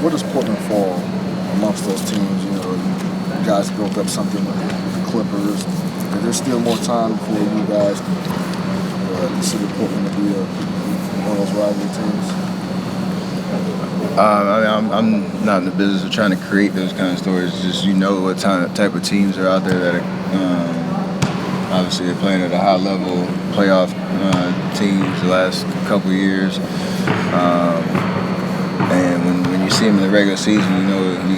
Where does Portland fall amongst those teams? You know, you guys built up something with the Clippers. Is there still more time before you guys consider Portland to be one of those rivalry teams? I'm not in the business of trying to create those kind of stories. Just what type of teams are out there that are obviously they're playing at a high level, playoff teams the last couple of years. And when you see them in the regular season, you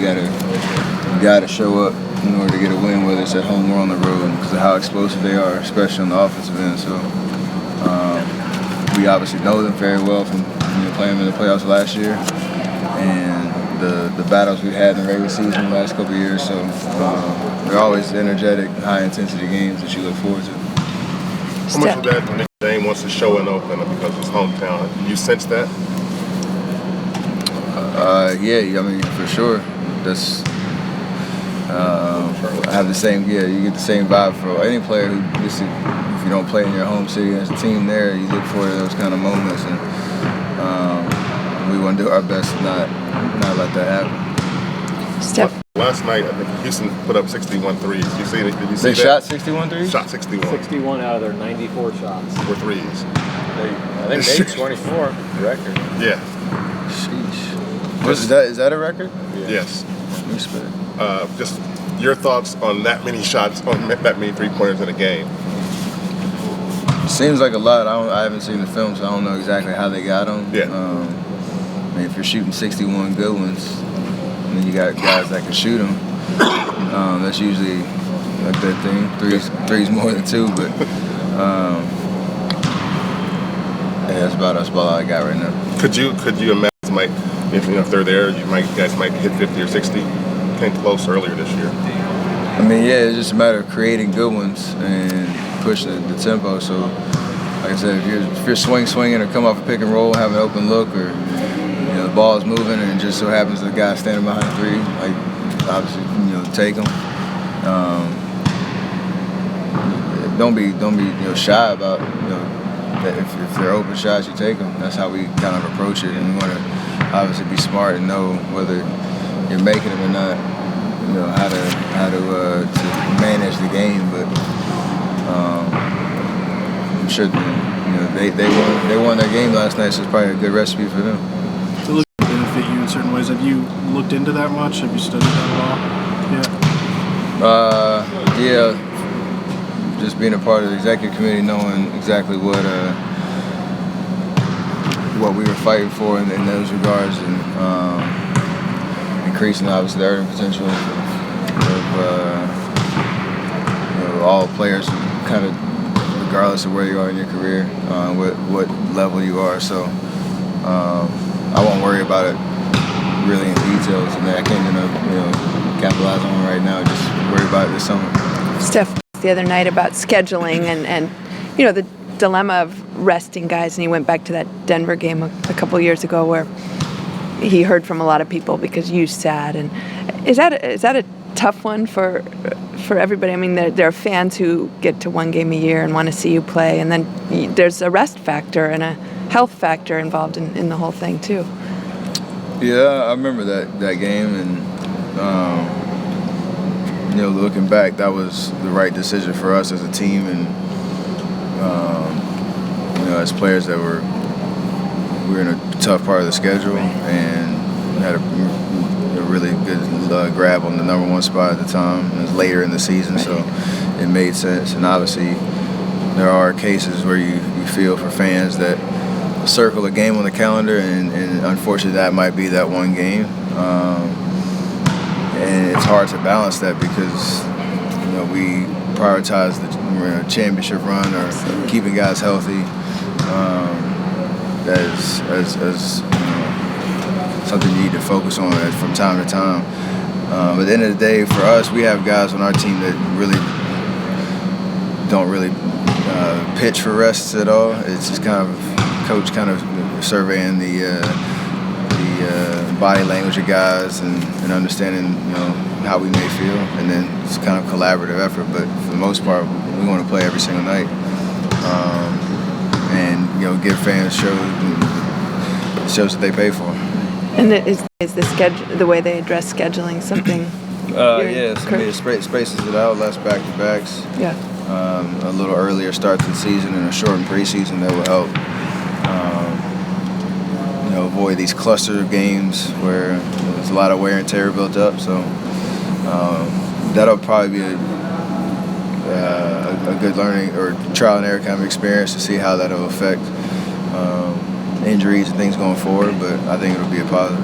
gotta show up in order to get a win, whether it's at home or on the road, because of how explosive they are, especially on the offensive end. So we obviously know them very well from playing them in the playoffs last year, and the battles we had in the regular season the last couple of years. So they're always energetic, high-intensity games that you look forward to. How much of that Nick Dame wants to show in Oakland because it's hometown? You sense that? Yeah, I mean, for sure. That's I have the same. Yeah, you get the same vibe for any player who if you don't play in your home city as a team there, you look forward to those kind of moments, and we want to do our best to not let that happen. Steph. Last night, I think Houston put up 61 threes. Did you see it? Did you see they that? Shot 61 threes? Shot 61. 61 out of their 94 shots. Were threes. I think they 24 record. Yeah. Sheesh. Is that a record? Yeah. Yes. Respect. Just your thoughts on that many shots, on that many three-pointers in a game. Seems like a lot. I haven't seen the film, so I don't know exactly how they got them. Yeah. I mean, if you're shooting 61 good ones, and then you got guys that can shoot them, that's usually a good thing. Three's more than two, but yeah, that's about all I got right now. Could you imagine, if they're there, you guys might hit 50 or 60? Came close earlier this year. I mean, yeah, it's just a matter of creating good ones and pushing the tempo. So, like I said, if you're swinging or come off a pick and roll, have an open look, or the ball is moving and it just so happens the guy standing behind the three, like obviously take them. Don't be shy about that if they're open shots, you take them. That's how we kind of approach it, and we want to obviously be smart and know whether you're making them or not. How to manage the game, but I'm sure they won their game last night, so it's probably a good recipe for them. To look to benefit you in certain ways. Have you looked into that much? Have you studied that at all? Yeah. Just being a part of the executive committee, knowing exactly what we were fighting for in those regards, and increasing obviously the earning potential of all players, kind of regardless of where you are in your career, what level you are. So I won't worry about it really in details, and I can't capitalize on it right now. Just worry about it this summer. Steph, the other night about scheduling and the dilemma of resting guys, and he went back to that Denver game a couple years ago where he heard from a lot of people because you sat. And is that a tough one for everybody? I mean, there are fans who get to one game a year and want to see you play, and then there's a rest factor and a health factor involved in the whole thing too. Yeah, I remember that game, and looking back, that was the right decision for us as a team, and as players that we were in a tough part of the schedule and had a really good grab on the number one spot at the time. It was later in the season, so it made sense. And obviously, there are cases where you feel for fans that circle a game on the calendar, and unfortunately, that might be that one game. And it's hard to balance that because we prioritize the championship run or keeping guys healthy as something you need to focus on from time to time. But at the end of the day, for us, we have guys on our team that really don't pitch for rests at all. It's just kind of coach surveying the body language of guys and understanding how we may feel, and then it's kind of collaborative effort. But for the most part, we want to play every single night, and give fans shows that they pay for. And is the schedule, the way they address scheduling, something? Yes, I mean, it spaces it out, less back-to-backs. Yeah. A little earlier start to the season and a shortened preseason that will help. Avoid these cluster games where there's a lot of wear and tear built up. So that'll probably be a good learning or trial and error kind of experience to see how that'll affect injuries and things going forward. But I think it'll be a positive.